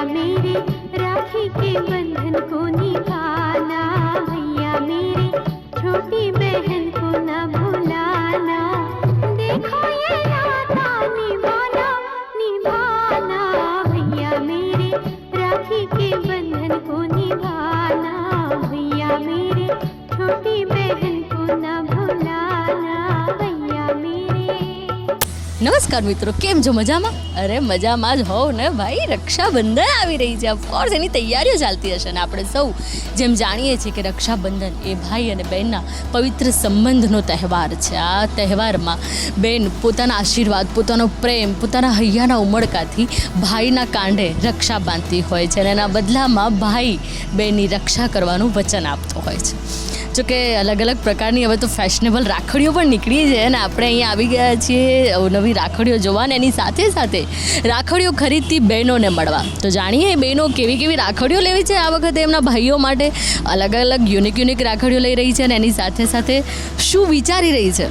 भैया मेरे राखी के बंधन को निभाना, भैया मेरे छोटी बहन को न भुलाना, देखो ये नाता निभाना निभाना, भैया मेरे राखी के बंधन को निभाना, भैया मेरे छोटी बहन को न भुलाना, भैया मेरे। નમસ્કાર મિત્રો, કેમ છો? મજામાં? અરે મજામાં જ હોવ ને ભાઈ. રક્ષાબંધન આવી રહી છે, ઓફકોર્સ એની તૈયારીઓ ચાલતી હશે ને આપણે સૌ જેમ જાણીએ છીએ કે રક્ષાબંધન એ ભાઈ અને બહેનના પવિત્ર સંબંધનો તહેવાર છે. આ તહેવારમાં બહેન પોતાના આશીર્વાદ, પોતાનો પ્રેમ, પોતાના હૈયાના ઉમળકાથી ભાઈના કાંડે રક્ષા બાંધતી હોય છે અને એના બદલામાં ભાઈ બહેનની રક્ષા કરવાનું વચન આપતો હોય છે. જોકે અલગ અલગ પ્રકારની હવે તો ફેશનેબલ રાખડીઓ પણ નીકળી છે અને આપણે અહીંયા આવી ગયા છીએ નવી રાખડીઓ જોવા અને એની સાથે સાથે રાખડીઓ ખરીદતી બહેનોને મળવા. તો જાણીએ બહેનો કેવી કેવી રાખડીઓ લેવી છે આ વખતે એમના ભાઈઓ માટે. અલગ અલગ યુનિક રાખડીઓ લઈ રહી છે અને એની સાથે સાથે શું વિચારી રહી છે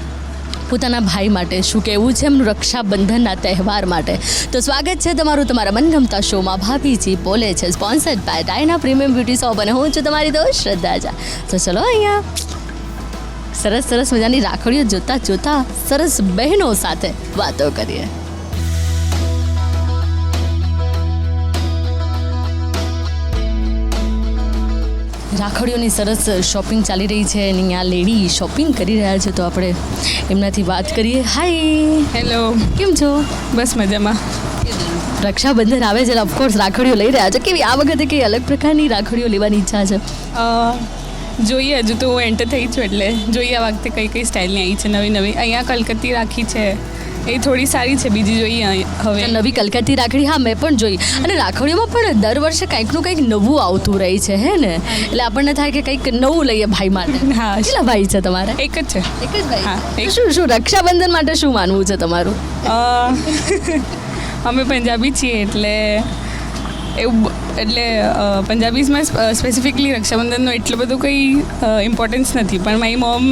પોતાના ભાઈ માટે, શું કહેવું છે એમનું રક્ષાબંધનના તહેવાર માટે. તો સ્વાગત છે તમારું તમારા મનગમતા શોમાં ભાભીજી બોલે છે, sponsored by Diana premium beauty shop અને હું છું તમારી દોસ્ત શ્રદ્ધા જા. તો ચલો અહીંયા સરસ સરસ મજાની રાખડીઓ જોતા જોતા સરસ બહેનો સાથે વાતો કરીએ. રાખડીઓની સરસ શોપિંગ ચાલી રહી છે અને અહીંયા લેડી શોપિંગ કરી રહ્યા છે, તો આપણે એમનાથી વાત કરીએ. હાય, હેલો, કેમ છો? બસ મજામાં. રક્ષાબંધન આવે છે, ઓફકોર્સ રાખડીઓ લઈ રહ્યા છો. કેવી આ વખતે કઈ અલગ પ્રકારની રાખડીઓ લેવાની ઈચ્છા છે? જોઈએ, હજુ તો હું એન્ટર થઈ છું એટલે જોઈએ આ વખતે કઈ કઈ સ્ટાઇલની આવી છે નવી નવી. અહીંયા કલકત્તી રાખી છે, એ થોડી સારી છે, બીજી જોઈએ હવે નવી કલકત્તી રાખડી. હા, મેં પણ જોઈ. અને રાખડીઓમાં પણ દર વર્ષે કંઈકનું કંઈક નવું આવતું રહે છે, હે ને? એટલે આપણને થાય કે કંઈક નવું લઈએ ભાઈ માટે. હા. કેટલા ભાઈ છે તમારે? એક જ છે. એક જ ભાઈ? હા, એક. શું રક્ષાબંધન માટે શું માનવું છે તમારું? અમે પંજાબી છીએ એટલે એવું, એટલે પંજાબીઝમાં સ્પેસિફિકલી રક્ષાબંધનનો એટલો બધો કંઈ ઇમ્પોર્ટન્સ નથી, પણ મારી મોમ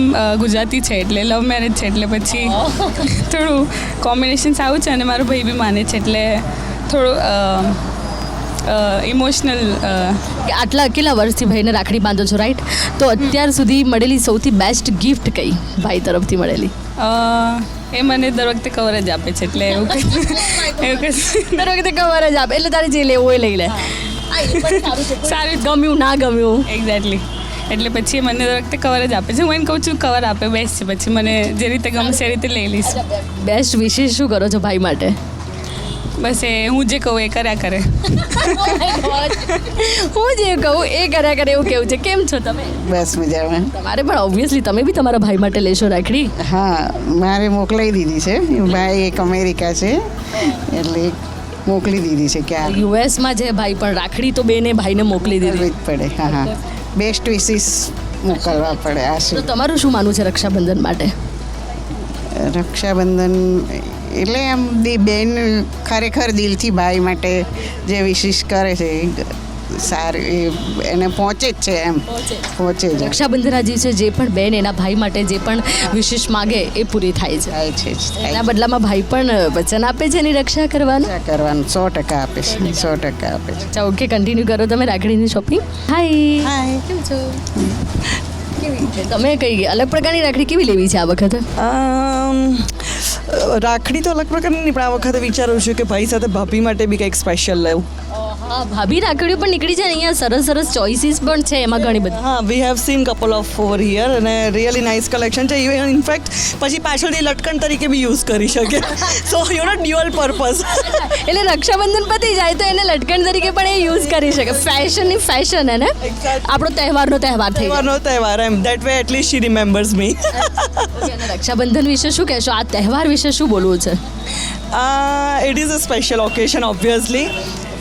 ગુજરાતી છે એટલે લવ મેરેજ છે એટલે પછી થોડું કોમ્બિનેશન સારું છે અને મારો ભાઈ બી માને છે એટલે થોડું ઇમોશનલ. કેટલા વર્ષથી ભાઈને રાખડી બાંધો છો, રાઈટ? તો અત્યાર સુધી મળેલી સૌથી બેસ્ટ ગિફ્ટ કઈ ભાઈ તરફથી મળેલી? એ મને દર વખતે કવર જ આપે છે એટલે એવું કંઈ દર વખતે કવર જ આપે એટલે તારે જે લેવું એ લઈ લે. સારું, ગમ્યું ના ગમ્યું એક્ઝેક્ટલી. એટલે પછી મને દર વખતે કવર જ આપે છે. હું એને કહું છું કવર આપે બેસ્ટ છે, પછી મને જે રીતે ગમશે એ રીતે લઈ લઈશ. બેસ્ટ વિશેષ શું કરો છો ભાઈ માટે? બસ એ હું જે કહું એ કર્યા કરે. હું જે કહું એ કર્યા કરે એવું કેવું છે. કેમ છો તમે? બસ મજામાં. તમારે પણ ઓબ્વિયસલી તમે બી તમારા ભાઈ માટે લેશો રાખડી? હા, મારે મોકલાઈ દીધી છે. ભાઈ એક અમેરિકા છે એટલે મોકલી દીધી છે. ક્યાં યુએસમાં છે ભાઈ, પણ રાખડી તો બેને ભાઈને મોકલી દીધી જ પડે. હા હા, બેસ્ટ વિશિસ મોકલવા પડે. આ તો શું તમારું શું માનવું છે રક્ષાબંધન માટે? રક્ષાબંધન એટલે આમ બેન ખરેખર દિલથી ભાઈ માટે જે વિશિષ કરે છે સારું એને પહોંચે જ છે, એમ પહોંચે જ રક્ષાબંધનના દિવસે જે પણ બેન એના ભાઈ માટે જે પણ વિશેષ માગે એ પૂરી થાય છે. થાય છે જ. એના બદલામાં ભાઈ પણ વચન આપે છે એની રક્ષા કરવાનું. કરવાનું 100% આપે છે, 100% આપે છે. અચ્છા, ઓકે, કન્ટિન્યુ કરો તમે રાખડીની શોપિંગ. હાય, હાય, કેમ છો? કેવી છે? તમે કઈ અલગ પ્રકારની રાખડી કેવી લેવી છે આ વખતે? રાખડી તો અલગ પ્રકારની નહીં, પણ આ વખતે વિચારું છું કે ભાઈ સાથે ભાભી માટે બી કંઈક સ્પેશિયલ લેવું. હા, ભાભી રાખડીઓ પણ નીકળી છે ને અહીંયા. સરસ સરસ ચોઇસીસ પણ છે એમાં ઘણી બધી. હા, we have seen couple of over here અને રિયલી નાઇસ કલેક્શન છે. ઇવન ઇનફેક્ટ પછી પાછળથી લટકણ તરીકે બી યુઝ કરી શકે. So you know dual purpose. એટલે રક્ષાબંધન પતી જાય તો એને લટકણ તરીકે પણ એ યુઝ કરી શકે. ફેશનની ફેશન હે ને? આપણો તહેવારનો તહેવાર થઈ ગયો. તહેવારનો તહેવાર, એમ that way at least she remembers me. Rakshabandhan વિશે શું કહેશો? આ તહેવાર વિશે શું બોલવું છે? It is a special occasion obviously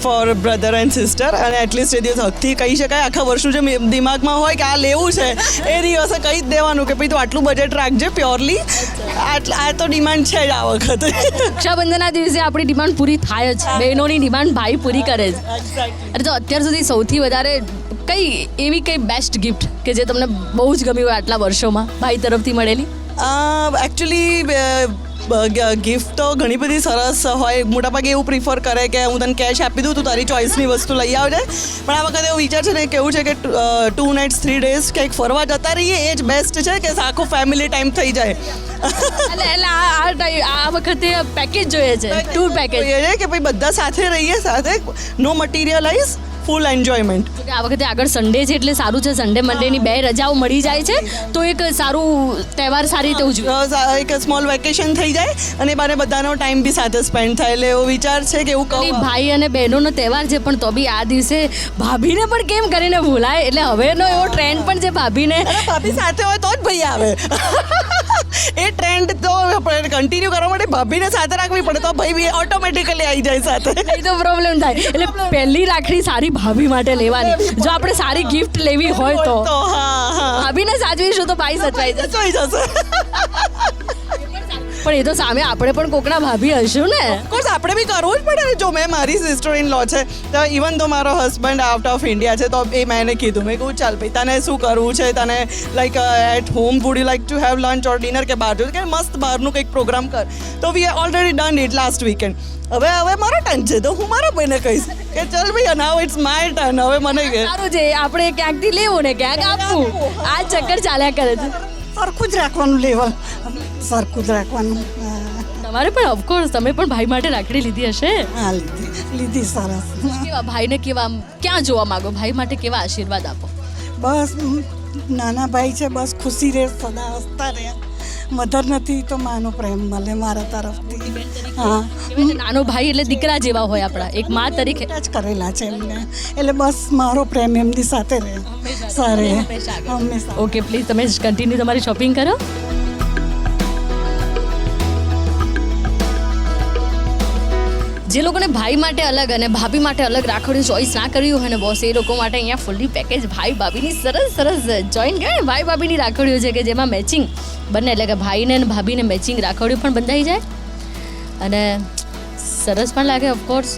for brother and sister, અને એટલીસ્ટ એ દિવસ હકથી કહી શકાય આખા વર્ષનું જે દિમાગમાં હોય કે આ લેવું છે એ દિવસે કહી જ દેવાનું કે ભાઈ તું આટલું બજેટ રાખજે પ્યોરલી. આ તો ડિમાન્ડ છે જ આ વખતે. રક્ષાબંધનના દિવસે આપણી ડિમાન્ડ પૂરી થાય જ. બહેનોની ડિમાન્ડ ભાઈ પૂરી કરે જ. અરે, તો અત્યાર સુધી સૌથી વધારે કઈ એવી કઈ બેસ્ટ ગિફ્ટ કે જે તમને બહુ જ ગમી હોય આટલા વર્ષોમાં ભાઈ તરફથી મળેલી? એકચ્યુઅલી ગિફ્ટ તો ઘણી બધી સરસ હોય, મોટાભાગે એવું પ્રિફર કરે કે હું તને કેશ આપી દઉં, તું તારી ચોઈસની વસ્તુ લઈ આવજે. પણ આ વખતે એવું વિચાર છે ને કે એવું છે કે 2 nights 3 days કંઈક ફરવા જતા રહીએ, એ જ બેસ્ટ છે કે આખો ફેમિલી ટાઈમ થઈ જાય. એટલે આ વખતે પેકેજ જોઈએ છે, ટૂર પેકેજ એ છે કે ભાઈ બધા સાથે રહીએ, સાથે નો મટીરિયલાઇઝ, ફૂલ એન્જોયમેન્ટ. આ વખતે આગળ સન્ડે છે એટલે સારું છે, સન્ડે મંડેની 2 રજાઓ મળી જાય છે તો એક સારું તહેવાર સારી રીતે ઉજવે, એક સ્મોલ વેકેશન થઈ જાય અને બારે બધાનો ટાઈમ બી સાથે સ્પેન્ડ થાય. એટલે એવો વિચાર છે કે એવું કહું. ભાઈ અને બહેનોનો તહેવાર છે પણ તો બી આ દિવસે ભાભીને પણ કેમ કરીને ભૂલાય, એટલે હવેનો એવો ટ્રેન્ડ પણ છે ભાભીને, ભાભી સાથે હોય તો જ ભાઈ આવે. એ ટ્રેન્ડ તો આપણે કન્ટિન્યુ કરવા માટે ભાભીને સાથે રાખવી પડે તો ભાઈ બી ઓટોમેટિકલી આવી જાય સાથે. એ તો પ્રોબ્લેમ થાય. એટલે પહેલી રાખડી સારી ભાભી માટે લેવાની, જો આપણે સારી ગિફ્ટ લેવી હોય તો ભાભીને સાચવીશું તો ભાઈ સચવાઈ જશે. પણ એ તો સામે આપણે પણ કોકના ભાભી હશું ને, ઓફકોર્સ આપણે બી કરવું જ પડે ને. જો મેં મારી સિસ્ટર ઇન લો છે તો ઇવન તો મારો હસબન્ડ આઉટ ઓફ ઇન્ડિયા છે તો એ મેં એને કીધું, મેં કહું ચાલ ભાઈ તને શું કરવું છે, તને like at home would you like to have lunch or dinner કે બહાર જવું કે મસ્ત બહારનું કંઈક પ્રોગ્રામ કર. તો વી already done it last weekend. હવે મારો ટર્ન છે તો હું મારા ભાઈને કહીશ કે ચાલ ભાઈ નાઉ ઇટ્સ માય ટર્ન. હવે મને સારું છે, આપણે ક્યાંકથી લેવું ને ક્યાંક આપવું, આ ચક્કર ચાલ્યા કરે છે. સરખું જ રાખવાનું લેવલ, સરખું જ રાખવાનું. તમારે પણ ઓફકોર્સ તમે પણ ભાઈ માટે રાખડી લીધી હશે. હા લીધી સરસ. કેવા ભાઈને કેવા ક્યાં જોવા માંગો, ભાઈ માટે કેવા આશીર્વાદ આપો? બસ નાના ભાઈ છે, બસ ખુશી રહે, સદા હસતા રહે. મધર નથી તો માનો પ્રેમ મળે મારા તરફથી. હા, કહેવાય છે નાનો ભાઈ એટલે દીકરા જેવા હોય આપણા, એક મા તરીકે જ કરેલા છે એમને, એટલે બસ મારો પ્રેમ એમની સાથે રહે, સારે હંમેશા. ઓકે, પ્લીઝ તમે કન્ટિન્યુ તમારી શોપિંગ કરો. જે લોકોને ભાઈ માટે અલગ અને ભાભી માટે અલગ રાખડીઓ ચોઈસ ના કરવી હોય ને બોસ, એ લોકો માટે અહીંયા ફૂલ્લી પેકેજ ભાઈ ભાભીની સરસ જોઈન કહેવાય ભાઈ ભાભીની રાખડીઓ છે કે જેમાં મેચિંગ બંને, એટલે કે ભાઈને અને ભાભીને મેચિંગ રાખડીઓ પણ બંધાઈ જાય અને સરસ પણ લાગે. ઓફકોર્સ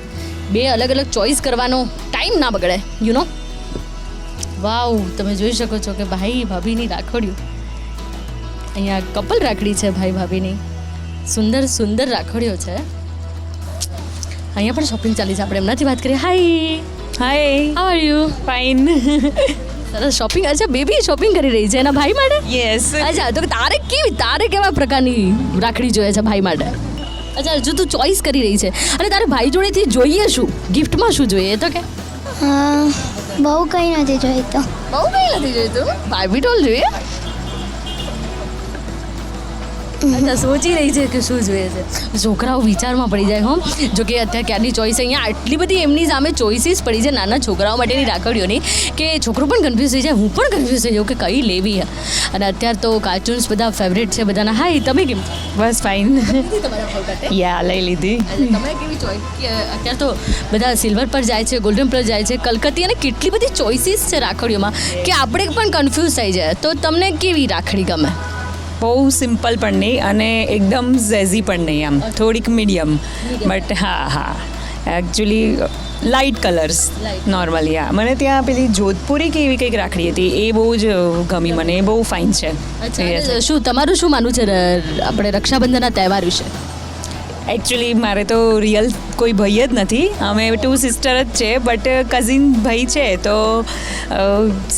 2 અલગ અલગ ચોઈસ કરવાનો ટાઈમ ના બગડે, યુ નો. વાવ, તમે જોઈ શકો છો કે ભાઈ ભાભીની રાખડીઓ, અહીંયા કપલ રાખડી છે ભાઈ ભાભીની, સુંદર રાખડીઓ છે. અહીંયા પણ શોપિંગ ચાલી છે, આપણે એમનાથી વાત કરીએ. હાય, હાઉ આર યુ? ફાઇન. સરસ શોપિંગ. અચ્છા, બેબી શોપિંગ કરી રહી છે એના ભાઈ માટે? યસ. અચ્છા, તો તારે કેવા પ્રકારની રાખડી જોઈએ છે ભાઈ માટે? અચ્છા, જો તું ચોઈસ કરી રહી છે અને તારે ભાઈ જોડેથી જોઈએ શું, ગિફ્ટમાં શું જોઈએ એ તો કે? બહુ કંઈ નથી જોઈતું. બહુ કંઈ નથી જોઈતું, ભાભી ટોલ જોઈએ. અચ્છા, સોચી રહી છે કે શું જોઈએ છે. છોકરાઓ વિચારમાં પડી જાય. જો કે અત્યારે ક્યારની ચોઈસ, અહીંયા આટલી બધી એમની સામે ચોઈસીસ પડી છે નાના છોકરાઓ માટેની રાખડીઓની કે છોકરો પણ કન્ફ્યુઝ થઈ જાય, હું પણ કન્ફ્યુઝ થઈ જાઉં કે કઈ લેવી. અને અત્યારે તો કાર્ટૂન્સ બધા ફેવરેટ છે બધાના. હાય, તમે કેમ? બસ ફાઇન. તમારા ફોટા યા લઈ લીધી. તમે કેવી ચોઈસ? અત્યારે તો બધા સિલ્વર પર જાય છે, ગોલ્ડન પર જાય છે, કલકત્તી, અને કેટલી બધી ચોઈસીસ છે રાખડીઓમાં કે આપણે પણ કન્ફ્યુઝ થઈ જાય. તો તમને કેવી રાખડી ગમે? બહુ સિમ્પલ પણ નહીં અને એકદમ ઝેઝી પણ નહીં, આમ થોડીક મીડિયમ. બટ હા એકચ્યુઅલી લાઇટ કલર્સ નોર્મલી. હા, મને ત્યાં પેલી જોધપુરી કે એવી કંઈક રાખડી હતી, એ બહુ જ ગમી મને, એ બહુ ફાઇન છે. શું તમારું શું માનવું છે આપણે રક્ષાબંધનના તહેવાર વિશે? એકચ્યુઅલી મારે તો રિયલ કોઈ ભાઈ જ નથી, અમે 2 સિસ્ટર જ છે, બટ કઝિન ભાઈ છે તો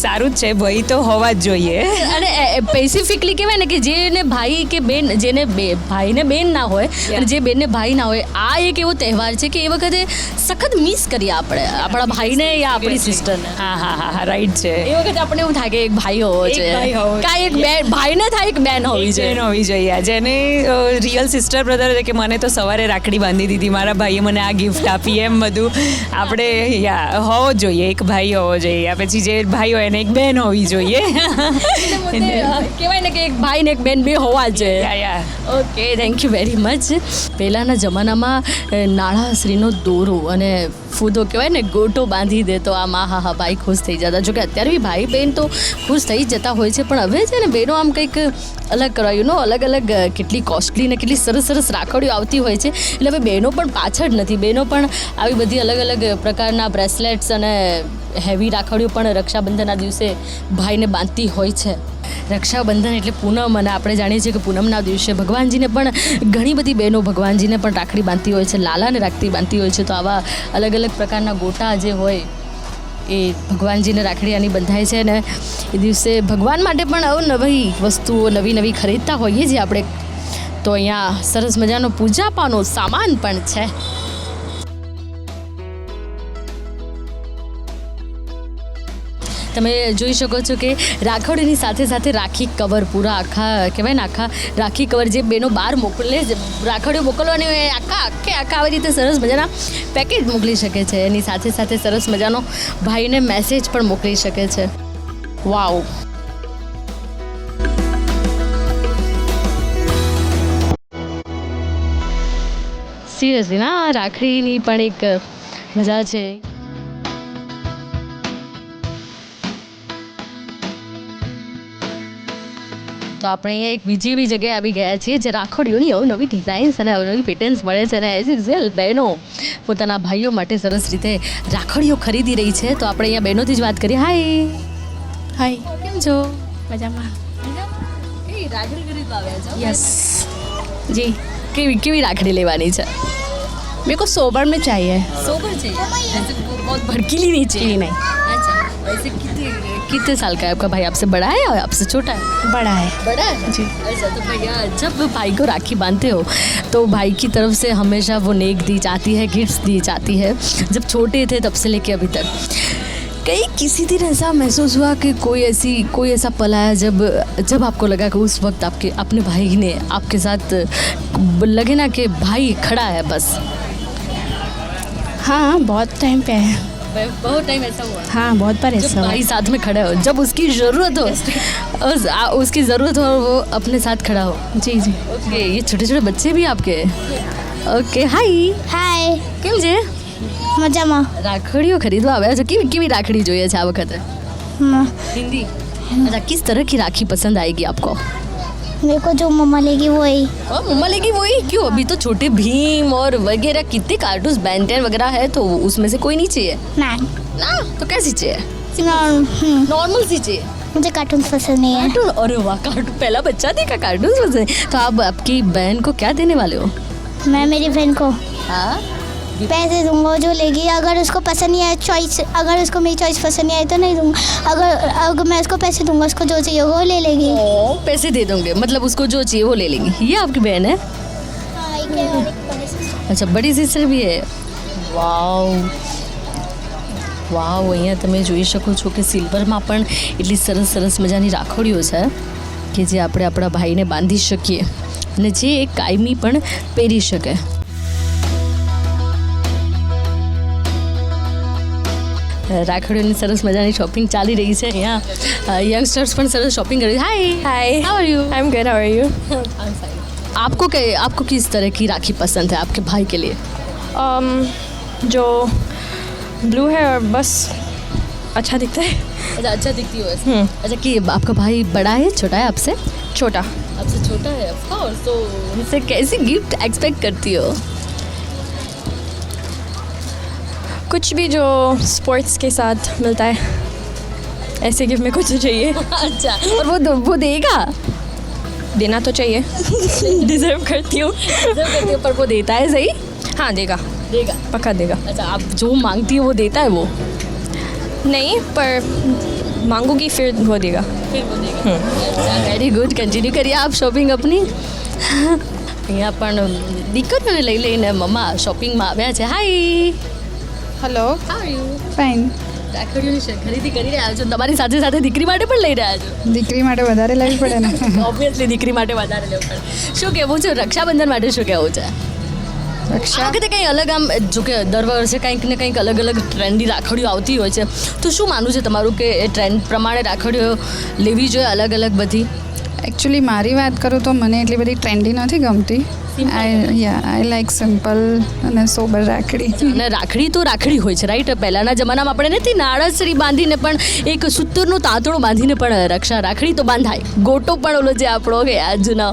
સારું જ છે, ભાઈ તો હોવા જ જોઈએ. અને સ્પેસિફિકલી કહેવાય ને કે જેને ભાઈ કે બેન, જેને ભાઈને બેન ના હોય અને જે બેનને ભાઈ ના હોય, આ એક એવો તહેવાર છે કે એ વખતે સખત મિસ કરીએ આપણે આપણા ભાઈને યા આપણી સિસ્ટરને. હા રાઈટ છે. એ વખતે આપણે એવું થાય કે એક ભાઈ હોવો જોઈએ, કાંઈ એક બેન, ભાઈને થાય એક બેન હોવી જોઈએ. બેન હોવી જોઈએ, જેને રિયલ સિસ્ટર બ્રધર છે કે મને તો સવારે રાખડી બાંધી દીધી, મારા ભાઈએ મને આ ગિફ્ટ આપી, એમ બધું આપણે હોવો જોઈએ, એક ભાઈ હોવો જોઈએ, પછી જે ભાઈ હોય એને એક બેન હોવી જોઈએ. કહેવાય ને કે એક ભાઈ ને એક બેન બે હોવા જ જોઈએ. Okay, thank you very much. પહેલાંના જમાનામાં નાળાશ્રીનો દોરો અને ફૂદો કહેવાય ને ગોટો બાંધી દે તો આમ હા ભાઈ ખુશ થઈ જતા. જોકે અત્યારે બી ભાઈ બહેન તો ખુશ થઈ જ જતા હોય છે, પણ હવે છે ને બહેનો આમ કંઈક અલગ કરવા અલગ અલગ કેટલી કોસ્ટલી ને કેટલી સરસ સરસ રાખડીઓ આવતી હોય છે. એટલે હવે બહેનો પણ પાછળ નથી, બહેનો પણ આવી બધી અલગ અલગ પ્રકારના બ્રેસલેટ્સ અને હેવી રાખડીઓ પણ રક્ષાબંધનના દિવસે ભાઈને બાંધતી હોય છે. રક્ષાબંધન એટલે પૂનમ, અને આપણે જાણીએ છીએ કે પૂનમના દિવસે ભગવાનજીને પણ ઘણી બધી બહેનો ભગવાનજીને પણ રાખડી બાંધતી હોય છે, લાલાને રાખડી બાંધતી હોય છે. તો આવા અલગ અલગ પ્રકારના ગોટા જે હોય એ ભગવાનજીને રાખડી આની બંધાય છે. અને એ દિવસે ભગવાન માટે પણ અવનવી વસ્તુઓ નવી નવી ખરીદતા હોઈએ છીએ આપણે. તો અહીંયા સરસ મજાનો પૂજાપાનો સામાન પણ છે. તમે જોઈ શકો છો કે રાખડીની સાથે સાથે રાખી કવર, પૂરા આખા કહેવાય ને આખા રાખી કવર જે બહેનો બહાર મોકલે, રાખડીઓ મોકલવાની હોય આખા આવી રીતે સરસ મજાના પેકેટ મોકલી શકે છે. એની સાથે સાથે સરસ મજાનો ભાઈને મેસેજ પણ મોકલી શકે છે. વાવ. સિરિયસલી ના, રાખડીની પણ એક મજા છે. તો આપણે અહીંયા એક બીજી એવી જગ્યાએ આવી ગયા છીએ જે રાખડીઓની અવનવી ડિઝાઇન્સ અને અવનવી પેટર્ન્સ મળે છે. અને એઝ યુઝ્યુઅલ બહેનો પોતાના ભાઈઓ માટે સરસ રીતે રાખડીઓ ખરીદી રહી છે. તો આપણે અહીંયા બહેનોથી જ વાત કરીએ. હાય, કેમ છો? મજામાં. કેવી રાખડી ખરીદવા આવ્યા છો? यस जी. કેવી રાખડી લેવાની છે? मेरे को सोबर में चाहिए. सोबर चाहिए, ऐसे बहुत भड़कीली नहीं चाहिए. नहीं. अच्छा, वैसे कितने साल का है आपका भाई? आपसे बड़ा है और आपसे छोटा है? बड़ा है. बड़ा है जी. अच्छा, तो भैया जब भाई को राखी बांधते हो तो भाई की तरफ से हमेशा वो नेक दी जाती है, गिफ्ट्स दी जाती है. जब छोटे थे तब से लेके अभी तक कहीं किसी दिन ऐसा महसूस हुआ कि कोई ऐसा पल आया जब आपको लगा कि उस वक्त अपने भाई ने आपके साथ लगे ना कि भाई खड़ा है बस? हाँ, बहुत टाइम पे है. बहुत टाइम ऐसा हुआ? हाँ, बहुत बार जब ऐसा हुआ. भाई साथ में खड़ा हो, जब उसकी ज़रूरत हो, उसकी ज़रूरत हो, वो अपने साथ खड़ा हो. जी जी. ओके, ये छोटे छोटे बच्चे भी आपके? ओके, हाय, હાય, કેમ છે? મજામાં. રાખડીઓ ખરીદવા આવ્યા છો? કેવી રાખડી જોઈએ છે આ વખતે? हिंदी. अच्छा, किस तरह की राखी पसंद आएगी आपको? मेरे को जो मम्मा लेगी वही. और मम्मा लेगी वही क्यों? अभी तो छोटे भीम और वगैरह कितने कार्टून्स, Ben 10 वगैरह है, तो उसमें से कोई नहीं चाहिए ना, ना? तो कैसी चाहिए? नॉर्मल सी चाहिए. मुझे कार्टून पसंद नहीं है. कार्टून? अरे वाह, कार्टून पहला बच्चा देखा कार्टून पसंद है. तो आप आपकी बहन को क्या देने वाले हो? मैं मेरी बहन को हाँ, पैसे दूंगा जो लेगी. अगर उसको पसंद नहीं आए चॉइस, अगर उसको मेरी चॉइस पसंद नहीं आई तो नहीं दूंगा. अगर मैं उसको पैसे दूंगा, उसको जो चाहिए वो ले लेगी. पैसे दे दोगे, मतलब उसको जो चाहिए वो ले लेंगी. ये आपकी बहन है? अच्छा, बड़ी सिस्टर भी है. વાવ વાવ. અહીંયા તમે જોઈ શકો છો કે સિલ્વરમાં પણ એટલી સરસ સરસ મજાની રાખડીઓ છે કે જે આપણે આપણા ભાઈને બાંધી શકીએ અને જે એક કાયમી પણ પહેરી શકે. રાખડીઓની સરસ મજાની શોપિંગ ચાલી રહી છે અહીંયા. યંગસ્ટર્સ પણ સરસ શોપિંગ કરી. Hi, how are you? I am good. How are you? आपको किस तरह की राखी पसंद है आपके भाई के लिए? जो ब्लू है और बस अच्छा दिखता है. अच्छा दिखती हो ऐसे. अच्छा, कि आपका भाई बड़ा है छोटा है आपसे? छोटा. आपसे छोटा है ऑफ कोर्स. तो उनसे कैसी गिफ्ट एक्सपेक्ट करती हो? कुछ भी जो स्पोर्ट्स के साथ मिलता है ऐसे गिफ्ट में कुछ चाहिए. अच्छा, और वो देगा? देना तो चाहिए. डिजर्व करती हूँ. पर वो देता है सही? हाँ, देगा पक्का देगा. अच्छा, आप जो मांगती है वो देता है वो? नहीं, पर मांगूंगी फिर वो देगा. Very good. કન્ટિન્યુ કરીએ આપ શોપિંગ આપની. અહીંયા પણ દીકરીઓને લઈને મમ્મા શોપિંગમાં આવ્યા છે. Hi, hello. How are you? Fine. રાખડીઓની ખરીદી કરી રહ્યા છો, તમારી સાથે સાથે દીકરી માટે પણ લઈ રહ્યા છો? દીકરી માટે વધારે લેવી પડે ને. ઓબ્વિયસલી દીકરી માટે વધારે લેવું પડે. શું કહેવું છે રક્ષાબંધન માટે? શું કહેવું છે? આ વખતે કંઈ અલગ આમ જો કે દર વર્ષે કંઈક ને કંઈક અલગ અલગ ટ્રેન્ડી રાખડીઓ આવતી હોય છે, તો શું માનવું છે તમારું કે એ ટ્રેન્ડ પ્રમાણે રાખડીઓ લેવી જોઈએ અલગ અલગ બધી? એકચ્યુઅલી મારી વાત કરું તો મને એટલી બધી ટ્રેન્ડી નથી ગમતી. આઈ લાઈક સિમ્પલ અને સોબર રાખડી. અને રાખડી તો રાખડી હોય છે રાઈટ. પહેલાંના જમાનામાં આપણે નથી નાળસરી બાંધીને પણ એક સૂતરનું તાંતણું બાંધીને પણ રાખડી તો બાંધાય. ગોટો પણ ઓલો જે આપણો કે આ જૂનો.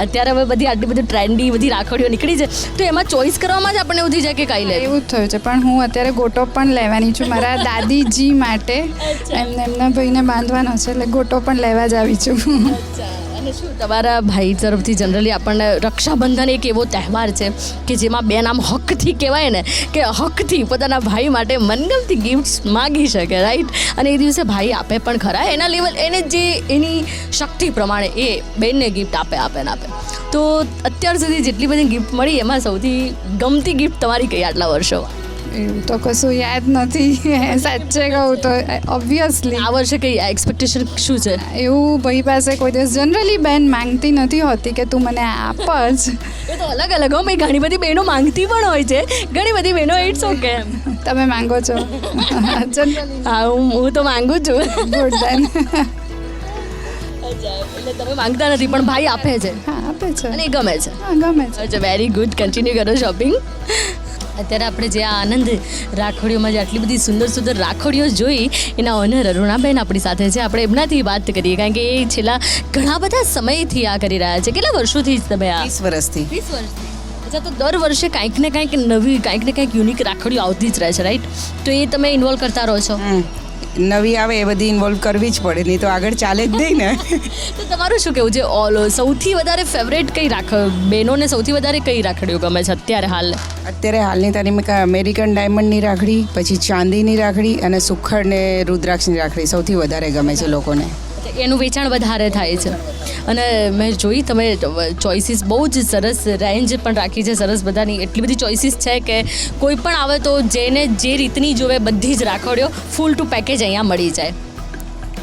અત્યારે હવે બધી આટલી બધી ટ્રેન્ડી બધી રાખડીઓ નીકળી છે તો એમાં ચોઈસ કરવામાં જ આપણને ઉધી જાય કે કાંઈ લે. એવું જ થયું છે, પણ હું અત્યારે ગોટો પણ લેવાની છું મારા દાદીજી માટે. એમના ભાઈને બાંધવાનો છે એટલે ગોટો પણ લેવા જ આવી છું. અને શું તમારા ભાઈ તરફથી જનરલી આપણને રક્ષાબંધન એક એવો તહેવાર છે કે જેમાં બેન આમ હકથી કહેવાય ને કે હકથી પોતાના ભાઈ માટે મનગમતી ગિફ્ટ્સ માગી શકે રાઈટ. અને એ દિવસે ભાઈ આપે પણ ખરા એના લેવલ એને જે એની શક્તિ પ્રમાણે એ બેનને ગિફ્ટ આપે. તો અત્યાર સુધી જેટલી બધી ગિફ્ટ મળી એમાં સૌથી ગમતી ગિફ્ટ તમારી કઈ આટલા વર્ષો? એવું તો કશું યાદ નથી સાચે કહું તો. ઓબ્વિયસલી આ વર્ષે કઈ એક્સપેક્ટેશન શું છે? એવું ભાઈ પાસે કોઈ દિવસ જનરલી બેન માંગતી નથી હોતી કે તું મને આપ જ. એ તો અલગ અલગ હો ભાઈ, ઘણી બધી બહેનો માંગતી પણ હોય છે, ઘણી બધી બહેનો ઇટ્સ ઓકે. તમે માંગો છો? જનરલી હા હું તો માંગુ છું. ગુડ દેન. એટલે તમે માંગતા નથી પણ ભાઈ આપે છે? હા આપે છે અને એ ગમે છે? હા ગમે છે. અચ્છા, વેરી ગુડ, કન્ટિન્યુ કરો શોપિંગ. અત્યારે આપણે જે આ આનંદ રાખડીઓમાં જે આટલી બધી સુંદર સુંદર રાખડીઓ જોઈ એના ઓનર અરુણાબેન આપણી સાથે છે. આપણે એમનાથી વાત કરીએ કારણ કે એ છેલ્લા ઘણા બધા સમયથી આ કરી રહ્યા છે. કેટલા વર્ષોથી તમે આ? 30 વર્ષથી. 30 વર્ષથી. અચ્છા, તો દર વર્ષે કાંઈક ને કાંઈક નવી કાંઈક ને કાંઈક યુનિક રાખડીઓ આવતી જ રહે છે રાઈટ. તો એ તમે ઇન્વોલ્વ કરતા રહો છો? નવી આવે એ બધી ઇન્વોલ્વ કરવી જ પડે, નહીં તો આગળ ચાલે જ નહીં ને. તો તમારું શું કહેવું છે? સૌથી વધારે ફેવરેટ કઈ બહેનોને સૌથી વધારે કઈ રાખડીઓ ગમે છે અત્યારે હાલની તારીખમાં અમેરિકન ડાયમંડની રાખડી, પછી ચાંદીની રાખડી અને સુખડ ને રુદ્રાક્ષની રાખડી સૌથી વધારે ગમે છે લોકોને. એનું વેચાણ વધારે થાય છે. અને મેં જોઈ તમે ચોઇસીસ બહુ જ સરસ રેન્જ પણ રાખી છે, સરસ બધાની એટલી બધી ચોઇસીસ છે કે કોઈ પણ આવે તો જેને જે રીતની જોવે બધી જ રાખડીઓ ફૂલ ટુ પેકેજ અહીંયા મળી જાય.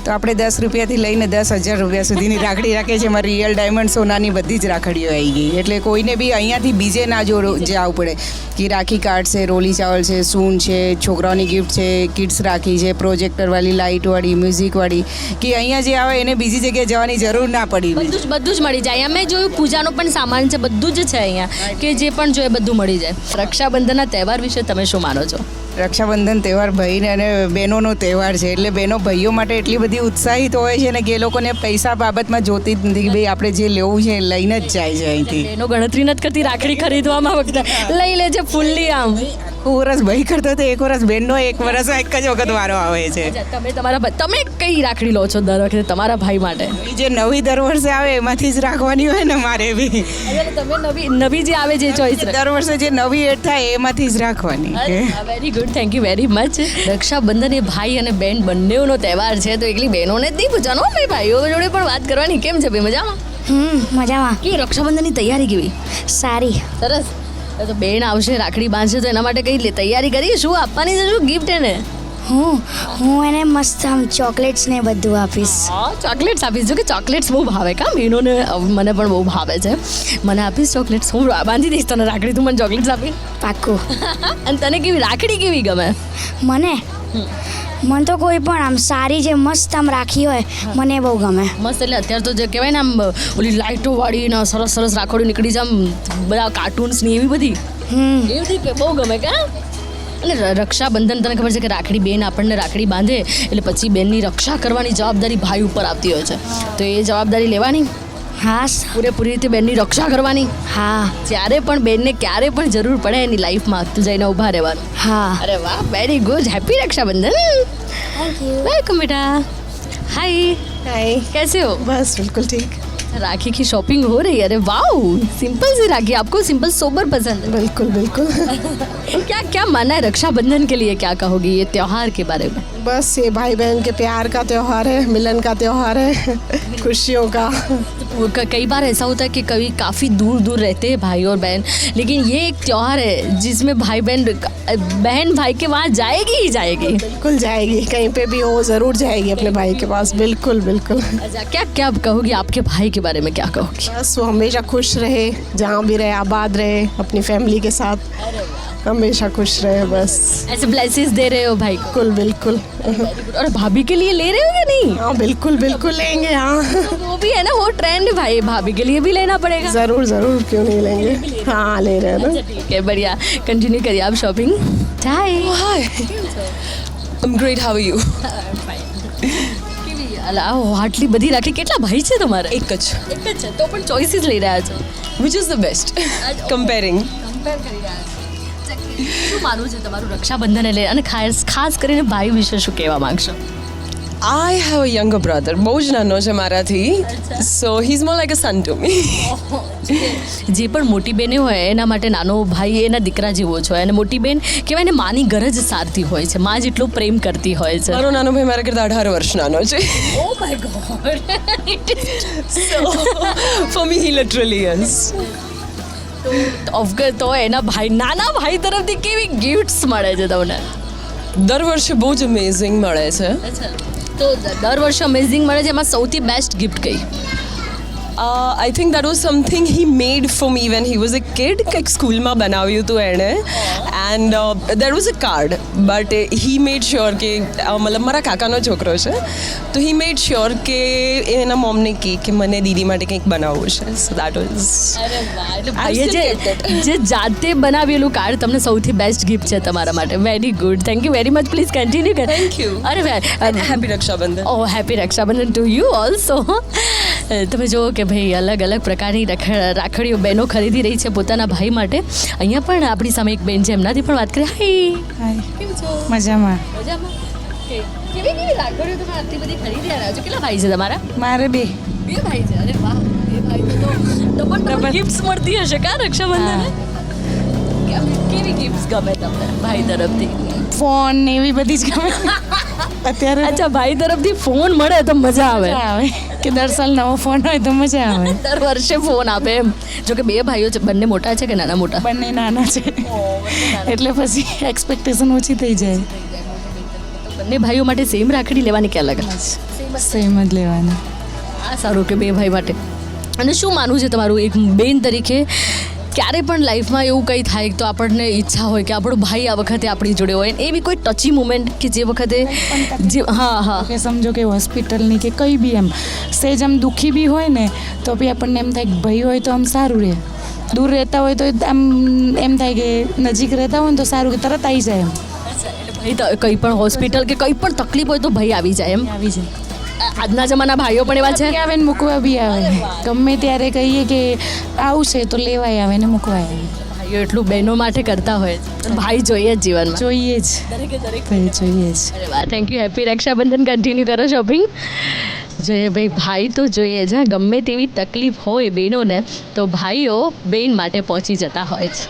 તો આપણે 10 રૂપિયાથી લઈને 10,000 રૂપિયા સુધીની રાખડી રાખીએ છીએ. એમાં રિયલ ડાયમંડ સોનાની બધી જ રાખડીઓ આવી ગઈ, એટલે કોઈને બી અહીંયાથી બીજે ના જવું પડે કે રાખી કાર્ડ છે, રોલી ચાવલ છે, સૂન છે, છોકરાઓની ગિફ્ટ છે, કિડ્સ રાખી છે, પ્રોજેક્ટરવાળી, લાઇટવાળી, મ્યુઝિકવાળી, કે અહીંયા જે આવે એને બીજી જગ્યાએ જવાની જરૂર ના પડી. બધું જ મળી જાય. અમે જોયું પૂજાનો પણ સામાન છે, બધું જ છે અહીંયા કે જે પણ જોઈએ બધું મળી જાય. રક્ષાબંધનના તહેવાર વિશે તમે શું માનો છો? રક્ષાબંધન તહેવાર ભાઈને અને બહેનોનો તહેવાર છે, એટલે બહેનો ભાઈઓ માટે એટલી બધી ઉત્સાહિત હોય છે ને કે એ લોકોને પૈસા બાબતમાં જોતી જ નથી કે ભાઈ આપણે જે લેવું છે એ લઈને જ જાય છે અહીંથી. એનો ગણતરી નથી કરતી રાખડી ખરીદવામાં વખતે, લઈ લેજે ફૂલ્લી આમ. આખું વરસ ભાઈ કરતો તો એક વરસ બહેનનો એક વરસમાં એક જ વખત વારો આવે છે. તમે કઈ રાખડી લો છો દર વખતે તમારા ભાઈ માટે? જે નવી દર વર્ષે આવે એમાંથી જ રાખવાની હોય ને મારે બી. તમે નવી જે આવે જે ચોઈસ દર વર્ષે જે નવી એડ થાય એમાંથી જ રાખવાની. Very good, thank you very much. Rakshabandhan એ ભાઈ અને બહેન બંનેનો તહેવાર છે તો એકલી બહેનોને જ નહીં પૂછવાનું, ભાઈ ભાઈઓ જોડે પણ વાત કરવાની. કેમ છે ભાઈ, મજામાં? મજામાં. કે રક્ષાબંધનની તૈયારી કેવી? સારી. સરસ. તો બેન આવશે, રાખડી બાંધશે તો એના માટે કઈ તૈયારી કરી? શું આપવાની છે, શું ગિફ્ટ એને? હું એને મસ્ત આમ ચોકલેટ્સ ને બધું આપીશ. ચોકલેટ્સ આપીશ? જો કે ચોકલેટ્સ બહુ ભાવે કા બહેનોને, મને પણ બહુ ભાવે છે. મને આપીશ ચોકલેટ્સ? હું બાંધી દઈશ તને રાખડી, તું મને ચોકલેટ્સ આપી? પાક્કું. અને તને કેવી રાખડી કેવી ગમે? મને તો કોઈ પણ આમ સારી જે મસ્ત આમ રાખી હોય મને બહુ ગમે. મસ્ત એટલે અત્યારે તો જે કહેવાય ને આમ ઓલી લાઇટો વાળી ને સરસ સરસ રાખડીઓ નીકળી છે, આમ બધા કાર્ટૂન્સ ની એવી બધી એવી બહુ ગમે કા? અને રક્ષાબંધન તને ખબર છે કે રાખડી બેન આપણને રાખડી બાંધે એટલે પછી બેનની રક્ષા કરવાની જવાબદારી ભાઈ ઉપર આવતી હોય છે. તો એ જવાબદારી લેવાની? હા. પૂરેપૂરી રીતે બેનની રક્ષા કરવાની? હા. જ્યારે પણ બેનને ક્યારે પણ જરૂર પડે એની લાઈફમાં તું જઈને ઊભા રહેવાનું? હા. અરે વાહ, very good, happy Rakshabandhan. Thank you. Welcome बेटा. हाय. हाय. कैसे हो? बस बिल्कुल ठीक. राखी की शॉपिंग हो रही है? अरे वाओ, सिंपल सी राखी. आपको सिंपल सोबर पसंद है? बिल्कुल बिल्कुल. क्या क्या मानना है रक्षाबंधन के लिए, क्या कहोगी ये त्योहार के बारे में? बस ये भाई बहन के प्यार का त्योहार है, मिलन का त्योहार है, खुशियों का. कई बार ऐसा होता है कि कभी काफ़ी दूर दूर रहते हैं भाई और बहन, लेकिन ये एक त्योहार है जिसमें बहन भाई के वहाँ जाएगी ही जाएगी. बिल्कुल जाएगी, कहीं पे भी हो ज़रूर जाएगी अपने भाई के पास. बिल्कुल बिल्कुल. अच्छा, क्या क्या कहोगी आपके भाई के बारे में, क्या कहोगी? बस वो हमेशा खुश रहे, जहाँ भी रहे आबाद रहे अपनी फैमिली के साथ. हमेशा खुश रहे बस। ऐसे ब्लेसिंग्स दे रहे हो भाई को? बिल्कुल। और भाभी के लिए ले रहे हो या नहीं? हाँ बिल्कुल बिल्कुल लेंगे, हाँ तो वो भी है ना, वो ट्रेंड है भाई, भाभी के लिए भी लेना पड़ेगा। ज़रूर ज़रूर, क्यों नहीं लेंगे, हाँ ले रहे हैं ना। ठीक है, बढ़िया, कंटिन्यू करिए आप shopping. Hi Hi. I'm great. How are you? આટલી બધી રાખી, કેટલા ભાઈ છે તમારે? એક જ. એક જ છે, તો પણ ચોઇસીસ લઈ રહ્યા છો. Which is the best? Comparing. Compare કરી રહ્યા છો. શું માનવું છે તમારું રક્ષાબંધન એટલે, અને ખાસ કરીને ભાઈ વિશે શું કહેવા માંગશો? I have a younger brother. બહુ જ નાનો છે મારાથી. So he's more like a son to me. જે પણ મોટી બેને હોય એના માટે નાનો ભાઈ એના દીકરા જેવો છે, અને મોટી બેન કહેવાય ને માની ગરજ સારતી હોય છે, માં જેટલો પ્રેમ કરતી હોય છે. મારો નાનો ભાઈ મારા કરતાં 18 વર્ષ નાનો છે. Oh my God. So for me he literally is. Of course, તો એના ભાઈ, નાના ભાઈ તરફથી કેવી ગિફ્ટ્સ મળે છે તમને? દર વર્ષે બહુ જ અમેઝિંગ મળે છે. તો દર વર્ષે અમેઝિંગ મળે છે, એમાં સૌથી બેસ્ટ ગિફ્ટ કઈ? I think that was something he made for me when he was a kid. કંઈક સ્કૂલમાં બનાવ્યું હતું એણે, and there was a card, but he made sure કે મતલબ મારા કાકાનો છોકરો છે, તો he made sure કે એના મોમને કહે કે મને દીદી માટે કંઈક બનાવવું છે. So that was. ભાઈએ જે જાતે બનાવેલું કાર્ડ તમને સૌથી બેસ્ટ ગિફ્ટ છે તમારા માટે. Very good, thank you very much. Please continue કર. Thank you. અરે happy Rakshabandhan. Oh happy Rakshabandhan to you also. તમે જુઓ કે ભાઈ અલગ અલગ પ્રકારની રાખડીઓ બહેનો ખરીદી રહી છે પોતાના ભાઈ માટે. અહીંયા પણ આપણી સામે એક બેન છે, એમનાથી પણ વાત કરીએ. હાય, કેમ છો? મજામાં. મજામાં. કેવી રાખડીઓ તમે આટલી બધી ખરીદી રહ્યા છો? કેટલા ભાઈ છે તમારા? મારે બે ભાઈ છે. અરે વાહ, બે ભાઈ તો પણ ગિફ્ટ્સ મળતી હશે કા રક્ષાબંધન? કેવી ગિફ્ટ્સ ગમે તમને ભાઈ તરફથી? ફોન ને એવી બધી જ ગમે અત્યારે. અચ્છા, ભાઈ તરફથી ફોન મળે તો મજા આવે કે દર સાલ નવો ફોન હોય તો મજા આવે. દર વર્ષે ફોન આપે એમ? જો કે બે ભાઈઓ છે, બંને મોટા છે કે નાના મોટા? બંને નાના છે, એટલે પછી એક્સપેક્ટેશન ઓછી થઈ જાય. બંને ભાઈઓ માટે સેમ રાખડી લેવાની કે અલગ? સેમ જ લેવાની. આ સારું કે બે ભાઈ માટે. અને શું માનવું છે તમારું એક બેન તરીકે, ક્યારે પણ લાઈફમાં એવું કંઈ થાય તો આપણને ઈચ્છા હોય કે આપણો ભાઈ આ વખતે આપણી જોડે હોય, એવી કોઈ ટચી મુમેન્ટ કે જે વખતે જે કે સમજો કે હોસ્પિટલની કે કંઈ બી એમ સેજ આમ દુઃખી બી હોય ને, તો બી આપણને એમ થાય કે ભાઈ હોય તો આમ સારું રહે. દૂર રહેતા હોય તો આમ એમ થાય કે નજીક રહેતા હોય ને તો સારું કે તરત આવી જાય એમ. ભાઈ કંઈ પણ હોસ્પિટલ કે કંઈ પણ તકલીફ હોય તો ભાઈ આવી જાય એમ? આવી જાય. આજના જમાના ભાઈઓ પણ એવા છે? આવે ને મૂકવા બી આવે, ગમે ત્યારે કહીએ કે આવશે તો લેવાય આવે ને મૂકવાય આવે. ભાઈઓ એટલું બહેનો માટે કરતા હોય, ભાઈ જોઈએ જ જીવનમાં. જોઈએ જ, ભાઈ જોઈએ જ. અરે વાહ, thank you. Happy Rakshabandhan. Continue કરો શોપિંગ. જોઈએ ભાઈ તો જોઈએ જ. ગમે તેવી તકલીફ હોય બહેનોને તો ભાઈઓ બહેન માટે પહોંચી જતા હોય છે.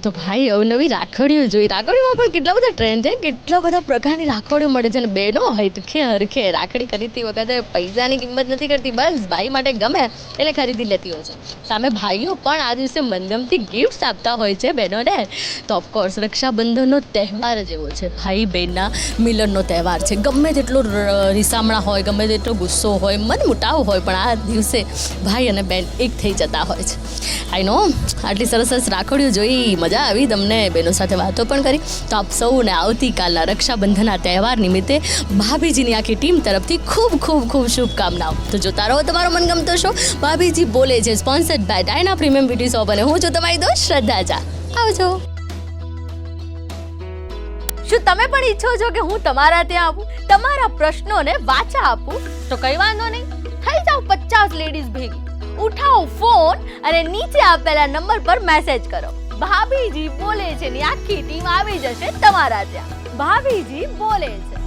તો ભાઈ અવનવી રાખડીઓ જોઈ. રાખડીઓમાં પણ કેટલા બધા ટ્રેન્ડ છે, કેટલા બધા પ્રકારની રાખડીઓ મળે છે. અને બહેનો હોય તો હરખે રાખડી ખરીદતી વખતે પૈસાની કિંમત નથી કરતી, બસ ભાઈ માટે ગમે એટલે ખરીદી લેતી હોય છે. સામે ભાઈઓ પણ આ દિવસે મનગમતી ગિફ્ટ્સ આપતા હોય છે બહેનોને. તો ઓફકોર્સ રક્ષાબંધનનો તહેવાર જ એવો છે, ભાઈ બહેનના મિલનનો તહેવાર છે. ગમે તેટલો રીસામણા હોય, ગમે તેટલો ગુસ્સો હોય, મન મુટાવ હોય, પણ આ દિવસે ભાઈ અને બહેન એક થઈ જતા હોય છે. આઈ નો, આટલી સરસ સરસ રાખડીઓ જોઈ, મજા આવી તમને, બહેનો સાથે વાતો પણ કરી. તો આપ સૌને આવતીકાલના રક્ષાબંધનના તહેવાર નિમિત્તે ભાભીજીની આખી ટીમ તરફથી ખૂબ ખૂબ ખૂબ શુભકામનાઓ. તો જોતા રહો તમારો મનગમતો શો ભાભીજી બોલે છે, sponsored by Diana premium beauty shop, અને હું છું તમારી દોસ્ત શ્રદ્ધા ઝા. આવજો. શું તમે પણ ઈચ્છો છો કે હું તમારા ત્યાં આવું, તમારા પ્રશ્નોને વાચા આપું? તો કઈ વાંધો નહીં, થઈ જાઓ 50 લેડીઝ ભેગી. ઉઠાવો ફોન અને નીચે આપેલા નંબર પર મેસેજ કરો. ભાભીજી બોલે છે ની આખી ટીમ આવી જશે તમારા ત્યાં. ભાભીજી બોલે છે.